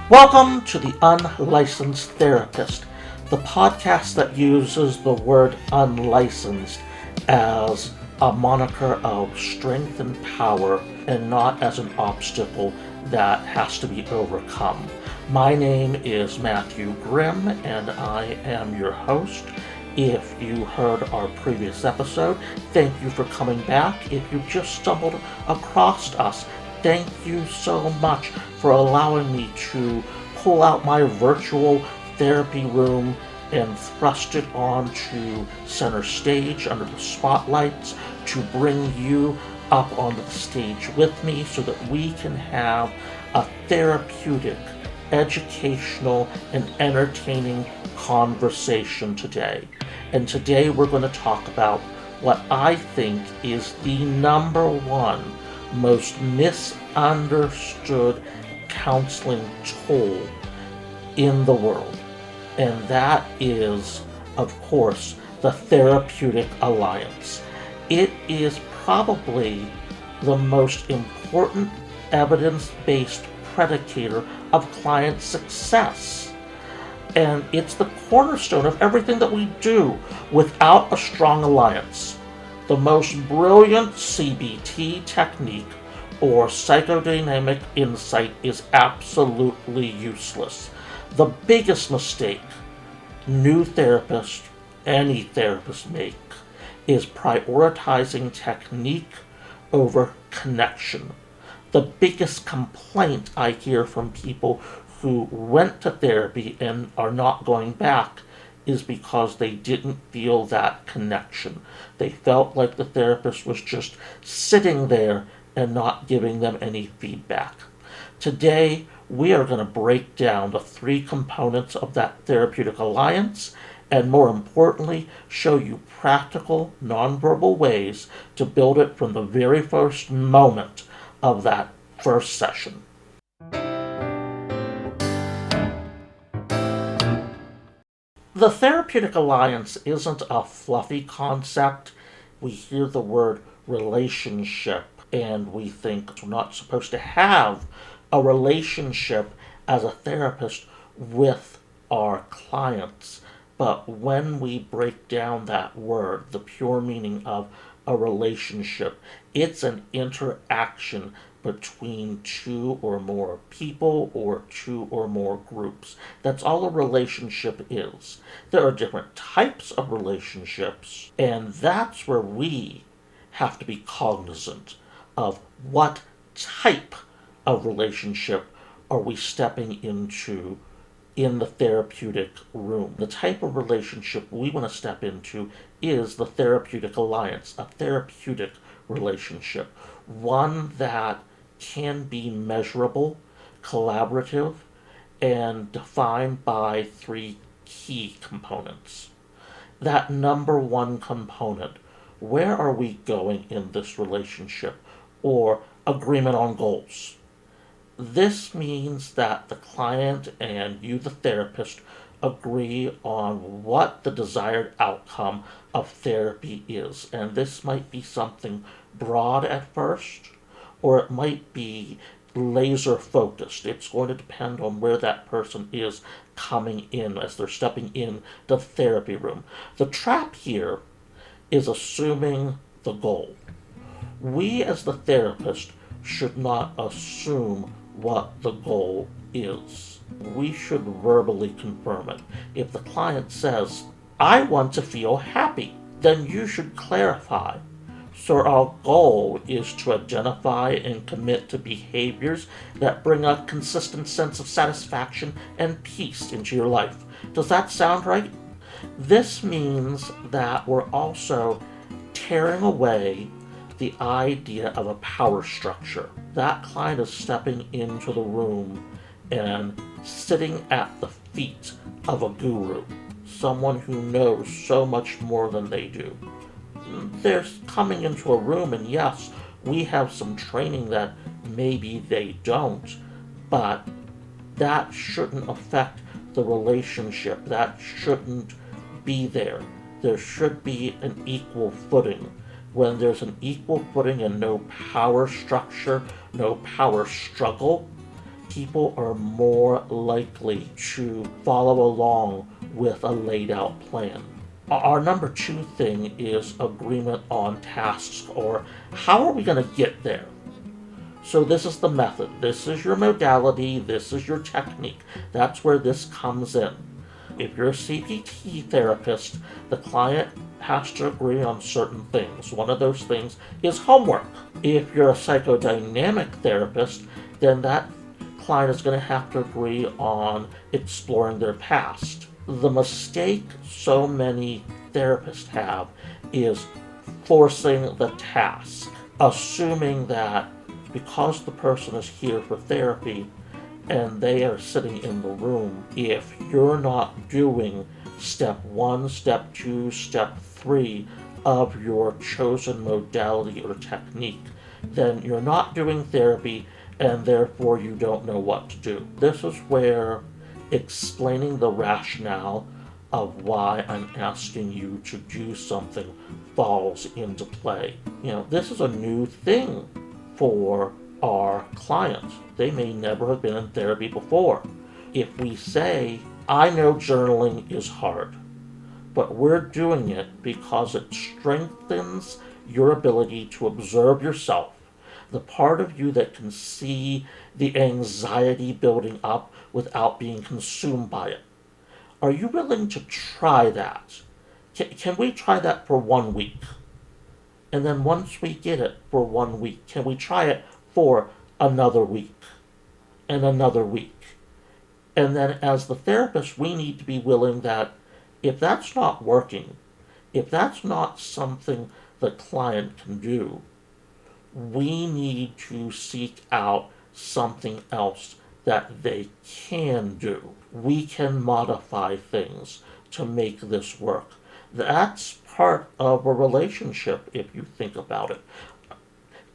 Welcome to the Unlicensed Therapist, the podcast that uses the word unlicensed as a moniker of strength and power and not as an obstacle that has to be overcome. My name is Matthew Grimm and I am your host. If you heard our previous episode, thank you for coming back. If you just stumbled across us, thank you so much for allowing me to pull out my virtual therapy room and thrust it onto center stage under the spotlights to bring you up onto the stage with me so that we can have a therapeutic, educational, and entertaining conversation today. And today we're going to talk about what I think is the number one most misunderstood counseling tool in the world. And that is, of course, the Therapeutic Alliance. It is probably the most important evidence-based predicator of client success. And it's the cornerstone of everything that we do. Without a strong alliance, the most brilliant CBT technique or psychodynamic insight is absolutely useless. The biggest mistake new therapists, any therapist, make is prioritizing technique over connection. The biggest complaint I hear from people who went to therapy and are not going back is because they didn't feel that connection. They felt like the therapist was just sitting there and not giving them any feedback. Today, we are going to break down the three components of that therapeutic alliance and, more importantly, show you practical, nonverbal ways to build it from the very first moment of that first session. The Therapeutic Alliance isn't a fluffy concept. We hear the word relationship and we think we're not supposed to have a relationship as a therapist with our clients. But when we break down that word, the pure meaning of a relationship, it's an interaction between two or more people or two or more groups. That's all a relationship is. There are different types of relationships, and that's where we have to be cognizant of what type of relationship are we stepping into in the therapeutic room. The type of relationship we want to step into is the Therapeutic Alliance, a therapeutic relationship, one that can be measurable, collaborative, and defined by three key components. That number one component, where are we going in this relationship, or agreement on goals. This means that the client and you, the therapist, agree on what the desired outcome of therapy is. And this might be something broad at first, or it might be laser focused. It's going to depend on where that person is coming in as they're stepping in the therapy room. The trap here is assuming the goal. We as the therapist should not assume what the goal is. We should verbally confirm it. If the client says, I want to feel happy, then you should clarify. So our goal is to identify and commit to behaviors that bring a consistent sense of satisfaction and peace into your life. Does that sound right? This means that we're also tearing away the idea of a power structure. That client is stepping into the room and sitting at the feet of a guru, someone who knows so much more than they do. They're coming into a room, and yes, we have some training that maybe they don't, but that shouldn't affect the relationship. That shouldn't be there. There should be an equal footing. When there's an equal footing and no power structure, no power struggle, people are more likely to follow along with a laid out plan. Our number two thing is agreement on tasks, or how are we going to get there? So this is the method. This is your modality. This is your technique. That's where this comes in. If you're a CPT therapist, the client has to agree on certain things. One of those things is homework. If you're a psychodynamic therapist, then that client is going to have to agree on exploring their past. The mistake so many therapists have is forcing the task, assuming that because the person is here for therapy and they are sitting in the room, if you're not doing step one, step two, step three of your chosen modality or technique, then you're not doing therapy and therefore you don't know what to do. This is where explaining the rationale of why I'm asking you to do something falls into play. This is a new thing for our clients. They may never have been in therapy before. If we say, I know journaling is hard, but we're doing it because it strengthens your ability to observe yourself, the part of you that can see the anxiety building up without being consumed by it. Are you willing to try that? Can we try that for 1 week? And then once we get it for 1 week, can we try it for another week and another week? And then as the therapist, we need to be willing that if that's not working, if that's not something the client can do, we need to seek out something else that they can do. We can modify things to make this work. That's part of a relationship if you think about it.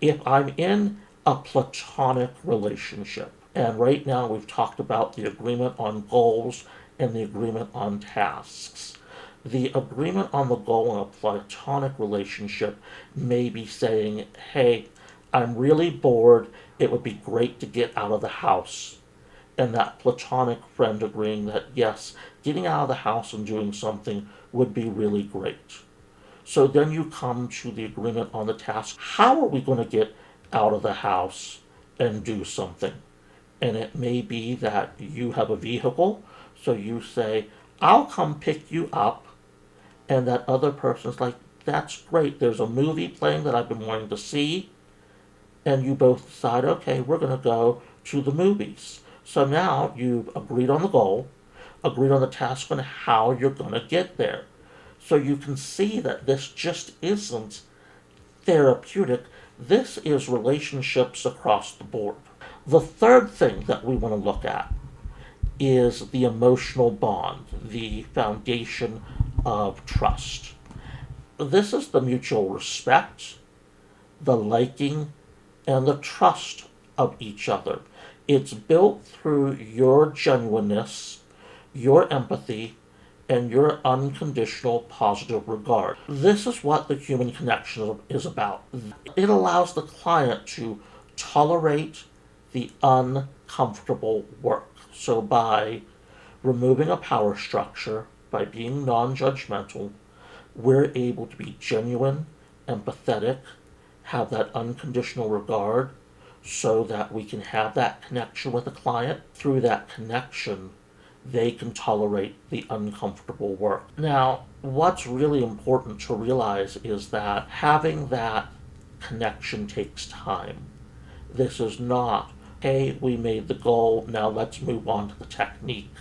If I'm in a platonic relationship, and right now we've talked about the agreement on goals and the agreement on tasks. The agreement on the goal in a platonic relationship may be saying, hey, I'm really bored. It would be great to get out of the house. And that platonic friend agreeing that, yes, getting out of the house and doing something would be really great. So then you come to the agreement on the task. How are we going to get out of the house and do something? And it may be that you have a vehicle, so you say, I'll come pick you up. And that other person's like, that's great. There's a movie playing that I've been wanting to see. And you both decide, okay, we're going to go to the movies. So now you've agreed on the goal, agreed on the task, and how you're going to get there. So you can see that this just isn't therapeutic. This is relationships across the board. The third thing that we want to look at is the emotional bond, the foundation of trust. This is the mutual respect, the liking, and the trust of each other. It's built through your genuineness, your empathy, and your unconditional positive regard. This is what the human connection is about. It allows the client to tolerate the uncomfortable work. So by removing a power structure, by being non-judgmental, we're able to be genuine, empathetic, have that unconditional regard, so that we can have that connection with the client. Through that connection, they can tolerate the uncomfortable work. Now, what's really important to realize is that having that connection takes time. This is not, hey, we made the goal, now let's move on to the technique.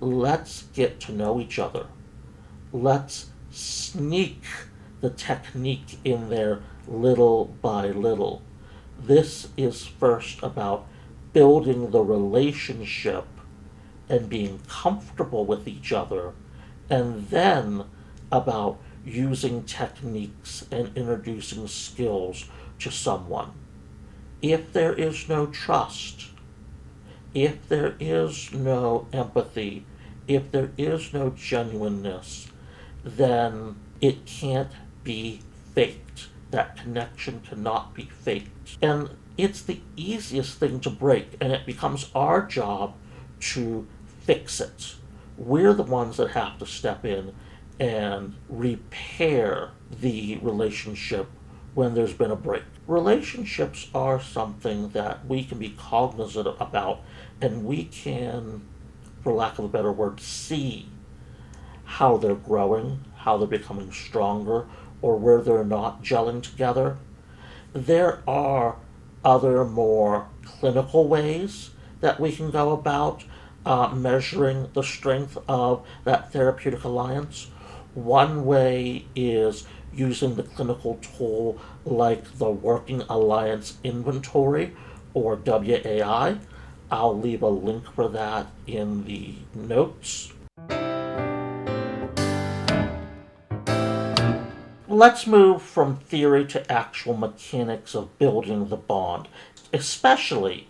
Let's get to know each other. Let's sneak the technique in there little by little. This is first about building the relationship and being comfortable with each other, and then about using techniques and introducing skills to someone. If there is no trust, if there is no empathy, if there is no genuineness, then it can't be faked. That connection cannot be faked. And it's the easiest thing to break, and it becomes our job to fix it. We're the ones that have to step in and repair the relationship when there's been a break. Relationships are something that we can be cognizant about, and we can, for lack of a better word, see how they're growing, how they're becoming stronger, or where they're not gelling together. There are other more clinical ways that we can go about measuring the strength of that therapeutic alliance. One way is using the clinical tool like the Working Alliance Inventory, or WAI. I'll leave a link for that in the notes. Let's move from theory to actual mechanics of building the bond, especially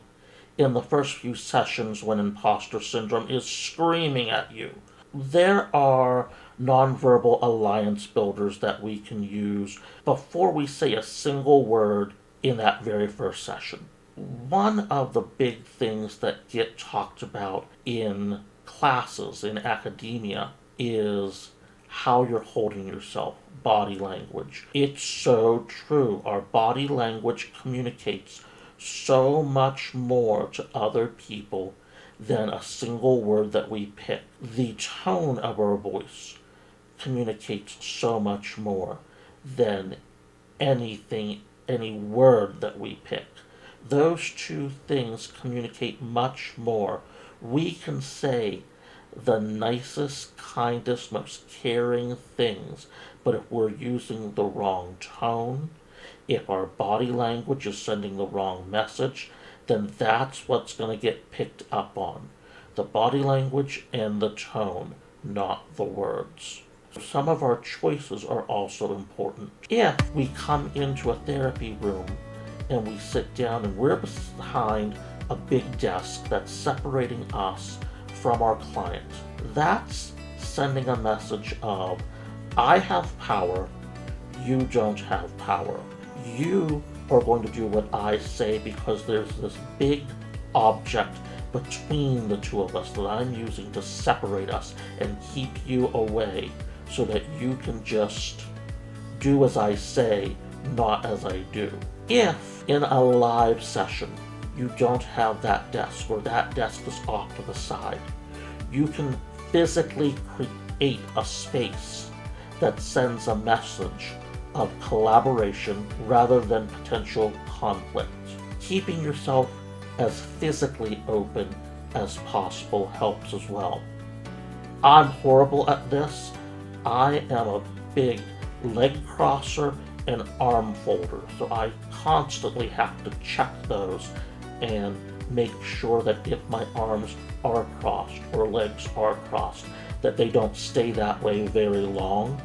in the first few sessions when imposter syndrome is screaming at you. There are nonverbal alliance builders that we can use before we say a single word in that very first session. One of the big things that get talked about in classes, in academia, is how you're holding yourself, body language. It's so true. Our body language communicates so much more to other people than a single word that we pick. The tone of our voice communicates so much more than anything, any word that we pick. Those two things communicate much more. We can say the nicest, kindest, most caring things, but if we're using the wrong tone, if our body language is sending the wrong message, then that's what's going to get picked up on. The body language and the tone, not the words. Some of our choices are also important. If we come into a therapy room and we sit down and we're behind a big desk that's separating us from our client, that's sending a message of, I have power, you don't have power. You are going to do what I say because there's this big object between the two of us that I'm using to separate us and keep you away so that you can just do as I say, not as I do. If in a live session you don't have that desk, or that desk is off to the side, you can physically create a space that sends a message of collaboration rather than potential conflict. Keeping yourself as physically open as possible helps as well. I'm horrible at this. I am a big leg crosser and arm folder, so I constantly have to check those and make sure that if my arms are crossed or legs are crossed, that they don't stay that way very long,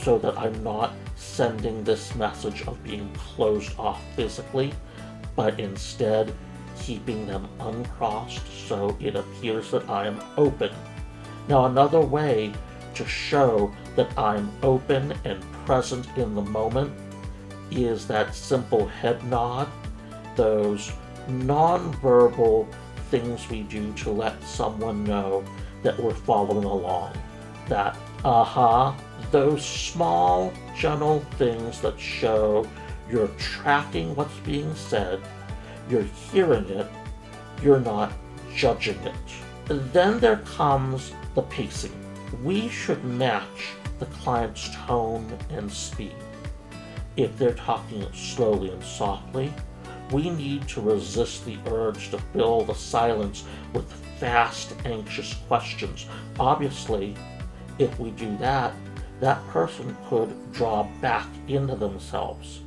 so that I'm not sending this message of being closed off physically, but instead keeping them uncrossed so it appears that I am open. Now, another way to show that I'm open and present in the moment is that simple head nod, those nonverbal things we do to let someone know that we're following along. That those small, gentle things that show you're tracking what's being said, you're hearing it, you're not judging it. And then there comes the pacing. We should match the client's tone and speed. If they're talking slowly and softly, we need to resist the urge to fill the silence with fast, anxious questions. Obviously, if we do that, that person could draw back into themselves.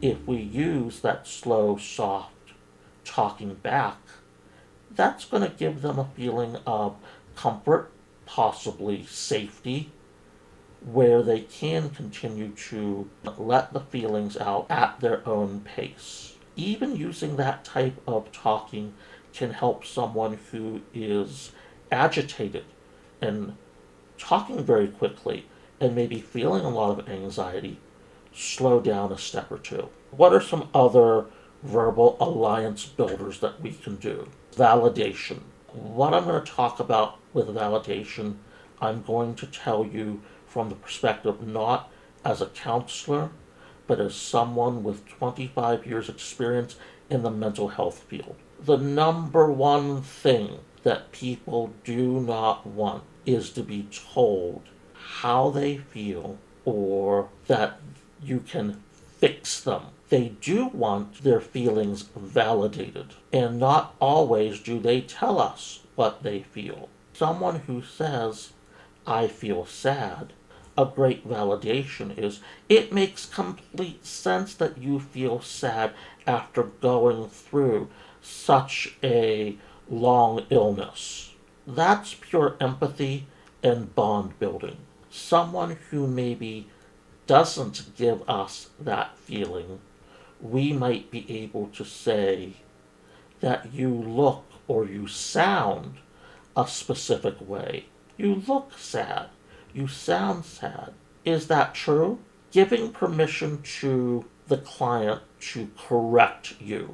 If we use that slow, soft talking back, that's going to give them a feeling of comfort, possibly safety, where they can continue to let the feelings out at their own pace. Even using that type of talking can help someone who is agitated and talking very quickly and maybe feeling a lot of anxiety slow down a step or two. What are some other verbal alliance builders that we can do. Validation. What I'm going to talk about with validation, I'm going to tell you from the perspective not as a counselor, but as someone with 25 years experience in the mental health field. The number one thing that people do not want is to be told how they feel or that you can fix them. They do want their feelings validated, and not always do they tell us what they feel. Someone who says, I feel sad, a great validation is, it makes complete sense that you feel sad after going through such a long illness. That's pure empathy and bond building. Someone who maybe doesn't give us that feeling, we might be able to say that you look or you sound a specific way. You look sad. You sound sad. Is that true? Giving permission to the client to correct you.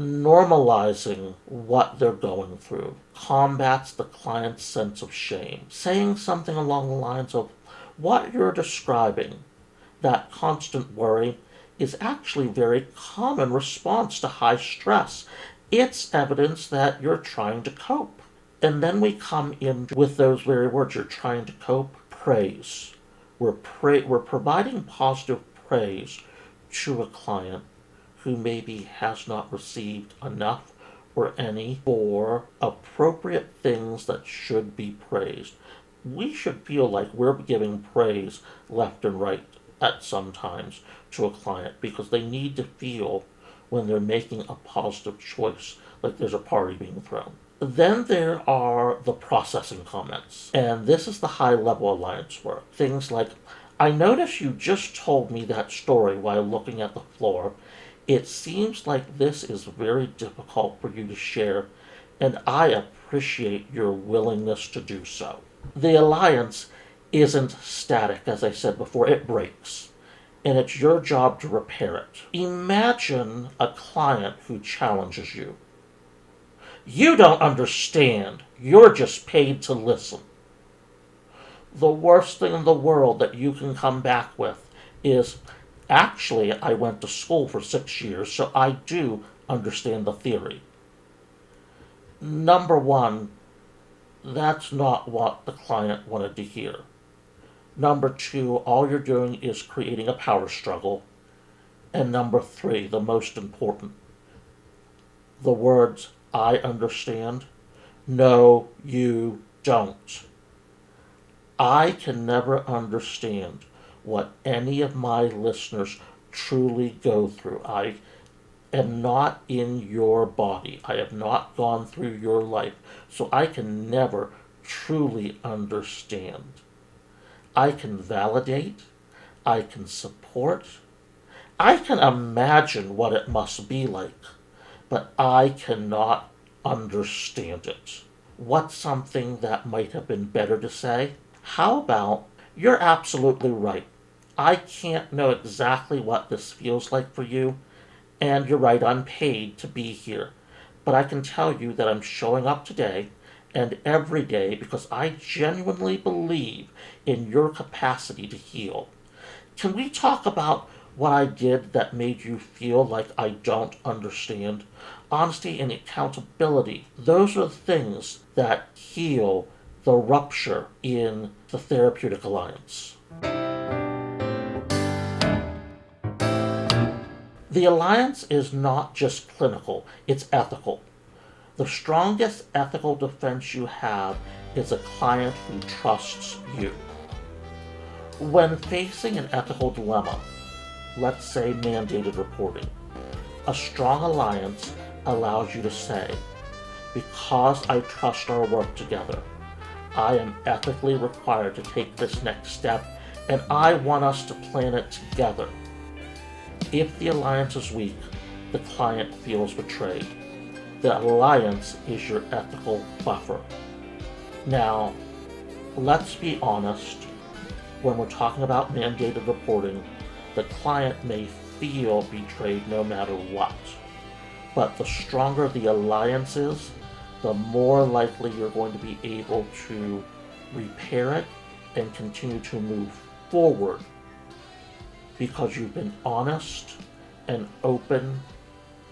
Normalizing what they're going through combats the client's sense of shame. Saying something along the lines of, what you're describing, that constant worry, is actually a very common response to high stress. It's evidence that you're trying to cope. And then we come in with those very words, you're trying to cope, praise. We're providing positive praise to a client who maybe has not received enough or any for appropriate things that should be praised. We should feel like we're giving praise left and right at some times to a client because they need to feel when they're making a positive choice like there's a party being thrown. Then there are the processing comments, and this is the high-level alliance work. Things like, I notice you just told me that story while looking at the floor. It seems like this is very difficult for you to share, and I appreciate your willingness to do so. The alliance isn't static, as I said before, it breaks. And it's your job to repair it. Imagine a client who challenges you. You don't understand. You're just paid to listen. The worst thing in the world that you can come back with is, actually, I went to school for 6 years, so I do understand the theory. Number one, that's not what the client wanted to hear. Number two, all you're doing is creating a power struggle. And number three, the most important, the words, I understand. No, you don't. I can never understand what any of my listeners truly go through. I am not in your body. I have not gone through your life. So I can never truly understand. I can validate. I can support. I can imagine what it must be like, but I cannot understand it. What's something that might have been better to say? How about, you're absolutely right. I can't know exactly what this feels like for you, and you're right, I'm paid to be here. But I can tell you that I'm showing up today and every day because I genuinely believe in your capacity to heal. Can we talk about what I did that made you feel like I don't understand? Honesty and accountability, those are the things that heal the rupture in the Therapeutic Alliance. The alliance is not just clinical, it's ethical. The strongest ethical defense you have is a client who trusts you. When facing an ethical dilemma, let's say mandated reporting, a strong alliance allows you to say, because I trust our work together, I am ethically required to take this next step, and I want us to plan it together. If the alliance is weak, the client feels betrayed. The alliance is your ethical buffer. Now, let's be honest. When we're talking about mandated reporting, the client may feel betrayed no matter what. But the stronger the alliance is, the more likely you're going to be able to repair it and continue to move forward because you've been honest and open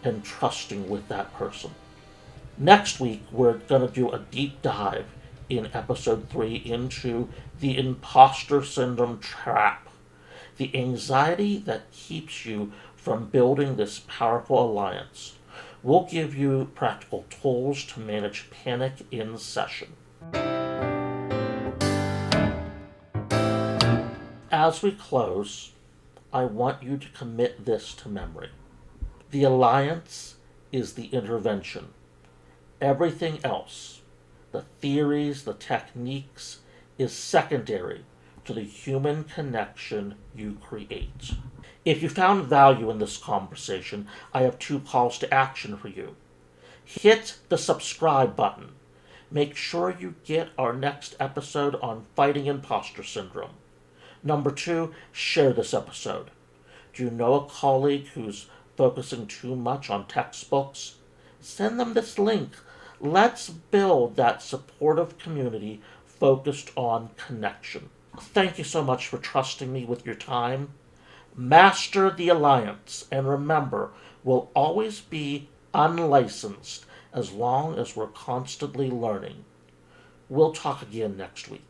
and trusting with that person. Next week, we're going to do a deep dive in episode 3 into the imposter syndrome trap, the anxiety that keeps you from building this powerful alliance. We'll give you practical tools to manage panic in session. As we close, I want you to commit this to memory. The alliance is the intervention. Everything else, the theories, the techniques, is secondary to the human connection you create. If you found value in this conversation, I have 2 calls to action for you. Hit the subscribe button. Make sure you get our next episode on fighting imposter syndrome. Number 2, share this episode. Do you know a colleague who's focusing too much on textbooks? Send them this link. Let's build that supportive community focused on connection. Thank you so much for trusting me with your time. Master the alliance, and remember, we'll always be unlicensed as long as we're constantly learning. We'll talk again next week.